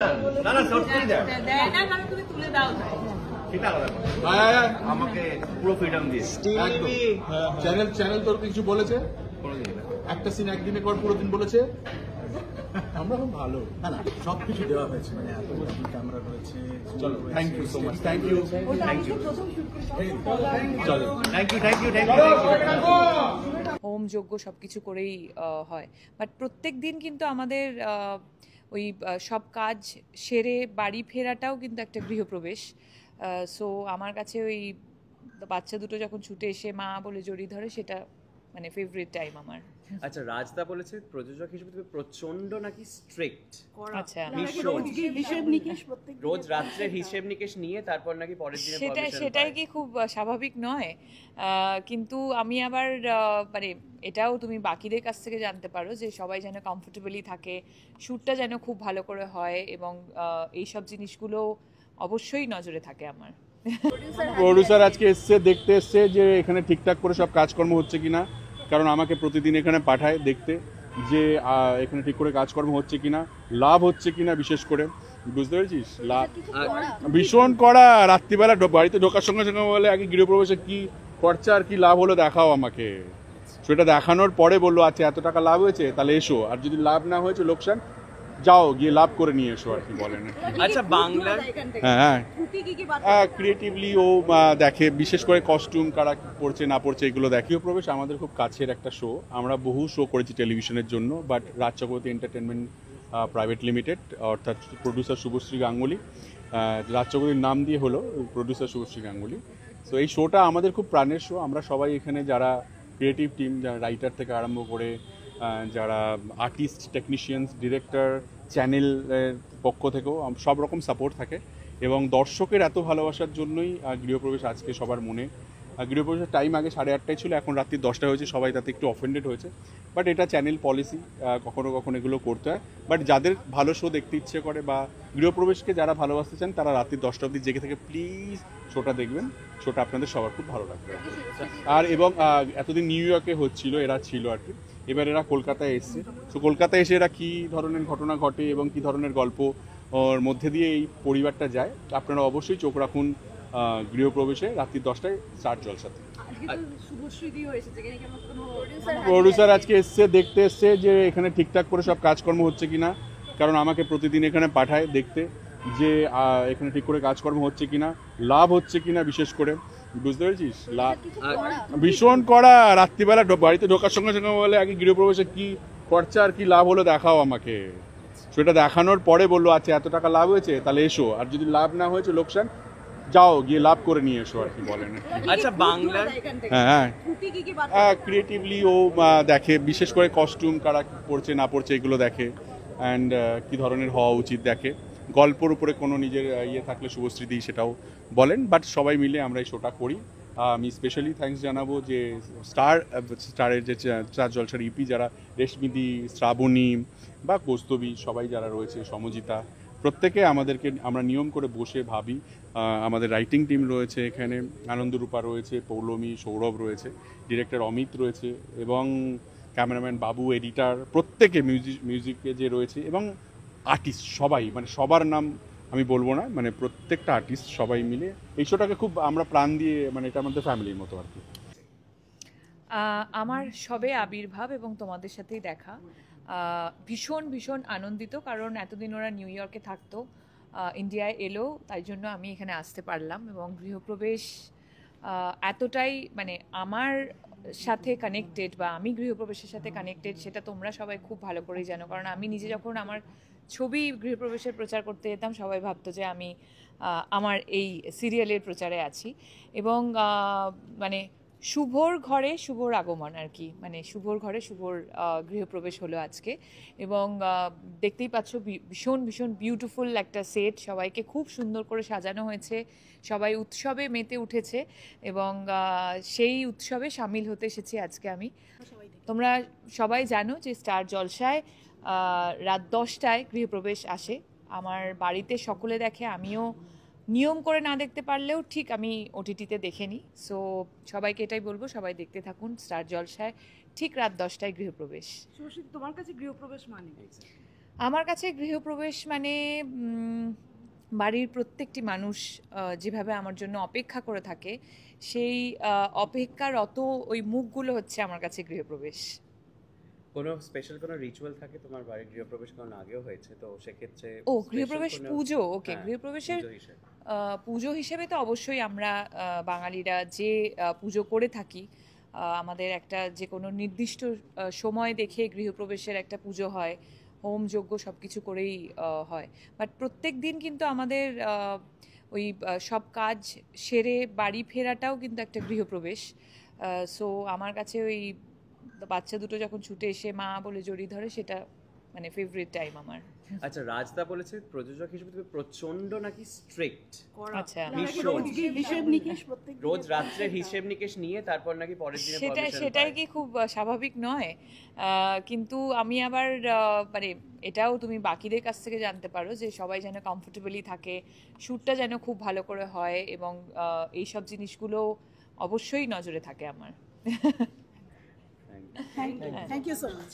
না না সত্যি দেয় না কারণ তুমি তুলে দাও তাই সেটা আলাদা কথা। আমাকে পুরো ফ্রিডম দিয়ে চ্যানেল তোর কিছু বলেছে? কোনো জিনিস না। একটা সিন একদিনে কর পুরো দিন বলেছে? আমরা খুব ভালো। না না সবকিছু দেওয়া হয়েছে মানে এত ক্যামেরা রয়েছে। চলো thank you so much. Thank you thank you চলো thank you thank you thank you হোম যজ্ঞ সবকিছু করেই হয়, বাট প্রত্যেক দিন কিন্তু আমাদের ওই সব কাজ সেরে বাড়ি ফেরাটাও কিন্তু একটা গৃহপ্রবেশ। সো আমার কাছে ওই বাচ্চা দুটো যখন ছুটে এসে মা বলে জড়িয়ে ধরে, সেটা মানে ফেভারিট টাইম আমার। আচ্ছা, রাজদা বলেছে প্রযোজক হিসেবে তুমি প্রচন্ড নাকি স্ট্রিক্ট। আচ্ছা, রোজ রাত্রে হিসেব নিকেশ নিয়ে তারপর নাকি পরের দিনে সেটাই কি খুব স্বাভাবিক নয়? কিন্তু আমি আবার মানে এটাও তুমি বাকিদের কাছ থেকে জানতে পারো যে সবাই যেন কমফোর্টেবলি থাকে, শ্যুটটা যেন খুব ভালো করে হয়, এবং এইসব জিনিসগুলো অবশ্যই নজরে থাকে আমার। প্রডিউসার আজকে এসছে, দেখতে এসছে যে এখানে ঠিকঠাক করে সব কাজকর্ম হচ্ছে কিনা, কারণ আমাকে প্রতিদিন এখানে পাঠায় দেখতে যে এখানে ঠিক করে কাজকর্ম হচ্ছে কিনা, লাভ হচ্ছে কিনা, বিশেষ করে বুঝতে পেরেছিস লাভ ভীষণ করা। রাত্রিবেলা বাড়িতে ঢোকার সঙ্গে সঙ্গে বলে আগে গৃহপ্রবেশে কি খরচা আর কি লাভ হলো দেখাও আমাকে। সেটা দেখানোর পরে বললো আচ্ছা এত টাকা লাভ হয়েছে তাহলে এসো, আর যদি লাভ না হয়েছে লোকসান যাও গিয়ে লাভ করে নিয়ে এসো আর কি বলেন। আচ্ছা, বাংলার হ্যাঁ ক্রিয়েটিভলি ও দেখে, বিশেষ করে কস্টিউম কারা পড়ছে না পড়ছে এগুলো দেখে। গৃহপ্রবেশ আমাদের খুব কাছের একটা শো, আমরা বহু শো করেছি টেলিভিশনের জন্য, but Raj Chakraborty entertainment private limited অর্থাৎ প্রডিউসার শুভশ্রী গাঙ্গুলি, রাজ চক্রবর্তীর নাম দিয়ে হলো প্রডিউসার শুভশ্রী গাঙ্গুলি। সো এই শোটা আমাদের খুব প্রাণের শো। আমরা সবাই এখানে যারা ক্রিয়েটিভ টিম, যারা রাইটার থেকে আরম্ভ করে যারা আর্টিস্ট, টেকনিশিয়ানস, ডিরেক্টর, চ্যানেলের পক্ষ থেকেও সব রকম সাপোর্ট থাকে, এবং দর্শকের এত ভালোবাসার জন্যই গৃহপ্রবেশ আজকে সবার মনে। গৃহপ্রবেশের টাইম আগে 8:30টায় ছিল, এখন রাত্রি 10টায় হয়েছে, সবাই তাতে একটু অফেন্ডেড হয়েছে, বাট এটা চ্যানেল পলিসি, কখনো কখনো এগুলো করতে হয়। বাট যাদের ভালো শো দেখতে ইচ্ছে করে বা গৃহপ্রবেশকে যারা ভালোবাসতে চান তারা রাত্রি 10টা অবধি জেগে থেকে প্লিজ শোটা দেখবেন, শোটা আপনাদের সবার খুব ভালো লাগবে। আর এবং এতদিন নিউ ইয়র্কে হচ্ছিল, এরা ছিল আর কি, এবার এরা কলকাতায় এসছে। তো কলকাতায় এসে এরা কী ধরনের ঘটনা ঘটে এবং কী ধরনের গল্প ওর মধ্যে দিয়ে এই পরিবারটা যায়, আপনারা অবশ্যই চোখ রাখুন গৃহপ্রবেশে রাত্রি 10টায় স্টার জলসাতে। প্রডিউসার আজকে এসছে, দেখতে এসছে যে এখানে ঠিকঠাক করে সব কাজকর্ম হচ্ছে কিনা, কারণ আমাকে প্রতিদিন এখানে পাঠায় দেখতে যে এখানে ঠিক করে কাজকর্ম হচ্ছে কিনা, লাভ হচ্ছে কিনা, বিশেষ করে বুঝতে পেরেছিস লাভ ভীষণ করা। রাত্রিবেলা বাড়িতে ঢোকার সঙ্গে সঙ্গে বলে আগে গৃহপ্রবেশে কি খরচা আর কি লাভ হলো দেখাও আমাকে। সেটা দেখানোর পরে বললো আচ্ছা এত টাকা লাভ হয়েছে তাহলে এসো, আর যদি লাভ না হয়েছে লোকসান যাও গিয়ে লাভ করে নিয়ে এসো আর কি বলেন। আচ্ছা, বাংলার হ্যাঁ ক্রিয়েটিভলি ও দেখে, বিশেষ করে কস্টিউম কারা পড়ছে না পড়ছে এগুলো দেখে, অ্যান্ড কী ধরনের হওয়া উচিত দেখে। গল্পর উপরে কোনো নিজের ইয়ে থাকলে শুভশ্রীদি সেটাও বলেন, বাট সবাই মিলে আমরা এই শোটা করি। আমি স্পেশালি থ্যাঙ্কস জানাবো যে স্টারের যে চার জলসার ইপি যারা, রেশমিদি, শ্রাবণী বা কৌস্তবী, সবাই যারা রয়েছে, সমজিতা, প্রত্যেকে আমাদেরকে, আমরা নিয়ম করে বসে ভাবি। আমাদের রাইটিং টিম রয়েছে এখানে, আনন্দরূপা রয়েছে, পৌলমী, সৌরভ রয়েছে, ডিরেক্টর অমিত রয়েছে, এবং ক্যামেরাম্যান বাবু, এডিটার, প্রত্যেকে মিউজিকে যে রয়েছে, এবং আর্টিস্ট সবাই, মানে সবার নাম আমি বলবো না, মানে প্রত্যেকটা আর্টিস্ট সবাই মিলে এই শোটাকে খুব আমরা প্রাণ দিয়ে, মানে এটা আমাদের ফ্যামিলির মতো আর কি। আমার সবে আবির্ভাব এবং তোমাদের সাথেই দেখা, ভীষণ ভীষণ আনন্দিত, কারণ এতদিন ওরা নিউ ইয়র্কে থাকতো, ইন্ডিয়ায় এলো, তাই জন্য আমি এখানে আসতে পারলাম। এবং গৃহপ্রবেশ এতটাই মানে আমার সাথে কানেক্টেড, বা আমি গৃহপ্রবেশের সাথে কানেক্টেড, সেটা তোমরা সবাই খুব ভালো করেই জানো। কারণ আমি নিজে যখন আমার ছবি গৃহপ্রবেশের প্রচার করতে যেতাম, সবাই ভাবতো যে আমি আমার এই সিরিয়ালের প্রচারে আছি। এবং মানে শুভর ঘরে শুভর আগমন আর কি, মানে শুভর ঘরে শুভর গৃহপ্রবেশ হলো আজকে। এবং দেখতেই পাচ্ছ ভীষণ ভীষণ বিউটিফুল একটা সেট, সবাইকে খুব সুন্দর করে সাজানো হয়েছে, সবাই উৎসবে মেতে উঠেছে, এবং সেই উৎসবে সামিল হতে এসেছি আজকে আমি। তোমরা সবাই জানো যে স্টার জলসায় রাত 10টায় গৃহপ্রবেশ আসে, আমার বাড়িতে সকলে দেখে, আমিও নিয়ম করে না দেখতে পারলেও ঠিক আমি ওটিটিতে দেখে নিই। সো সবাইকে এটাই বলবো, সবাই দেখতে থাকুন স্টার জলসায় ঠিক রাত 10টায় গৃহপ্রবেশ। তোমার কাছে গৃহপ্রবেশ মানে আমার কাছে গৃহপ্রবেশ মানে বাড়ির প্রত্যেকটি মানুষ যেভাবে আমার জন্য অপেক্ষা করে থাকে সেই অপেক্ষারত ওই মুখগুলো হচ্ছে আমার কাছে গৃহপ্রবেশ। কোনো স্পেশাল কোনো রিচুয়াল থাকে তোমার বাড়ির গৃহপ্রবেশ কারণ আগেও হয়েছে, তো সেক্ষেত্রে ও special গৃহপ্রবেশ কোনো- পুজো, ওকে হ্যাঁ, গৃহপ্রবেশের পুজো হিসেবে। পুজো হিসেবে তো অবশ্যই আমরা বাঙালিরা যে পুজো করে থাকি, আমাদের একটা যে কোনো নির্দিষ্ট সময় দেখে গৃহপ্রবেশের একটা পুজো হয়, হোম যজ্ঞ সব কিছু করেই হয়। বাট প্রত্যেক দিন কিন্তু আমাদের ওই সব কাজ সেরে বাড়ি ফেরাটাও কিন্তু একটা গৃহপ্রবেশ। সো আমার কাছে ওই বাচ্চা দুটো যখন ছুটে এসে মা বলে জড়িয়ে ধরে, সেটা মানে ফেভারিট টাইম আমার। আচ্ছা, রাজদা বলেছে প্রযোজক হিসেবে তুমি প্রচন্ড নাকি স্ট্রিক্ট, আচ্ছা, ভীষণ। হিসেব নিকেশ প্রত্যেক রোজ রাত্রে হিসেব নিকেশ নিয়ে তারপর নাকি পরের দিনে সেটাই কি খুব স্বাভাবিক নয়? কিন্তু আমি আবার মানে এটাও তুমি বাকিদের কাছ থেকে জানতে পারো যে সবাই যেন কমফোর্টেবলি থাকে, শ্যুটটা যেন খুব ভালো করে হয়, এবং এইসব জিনিসগুলো অবশ্যই নজরে থাকে আমার। Thank you so much.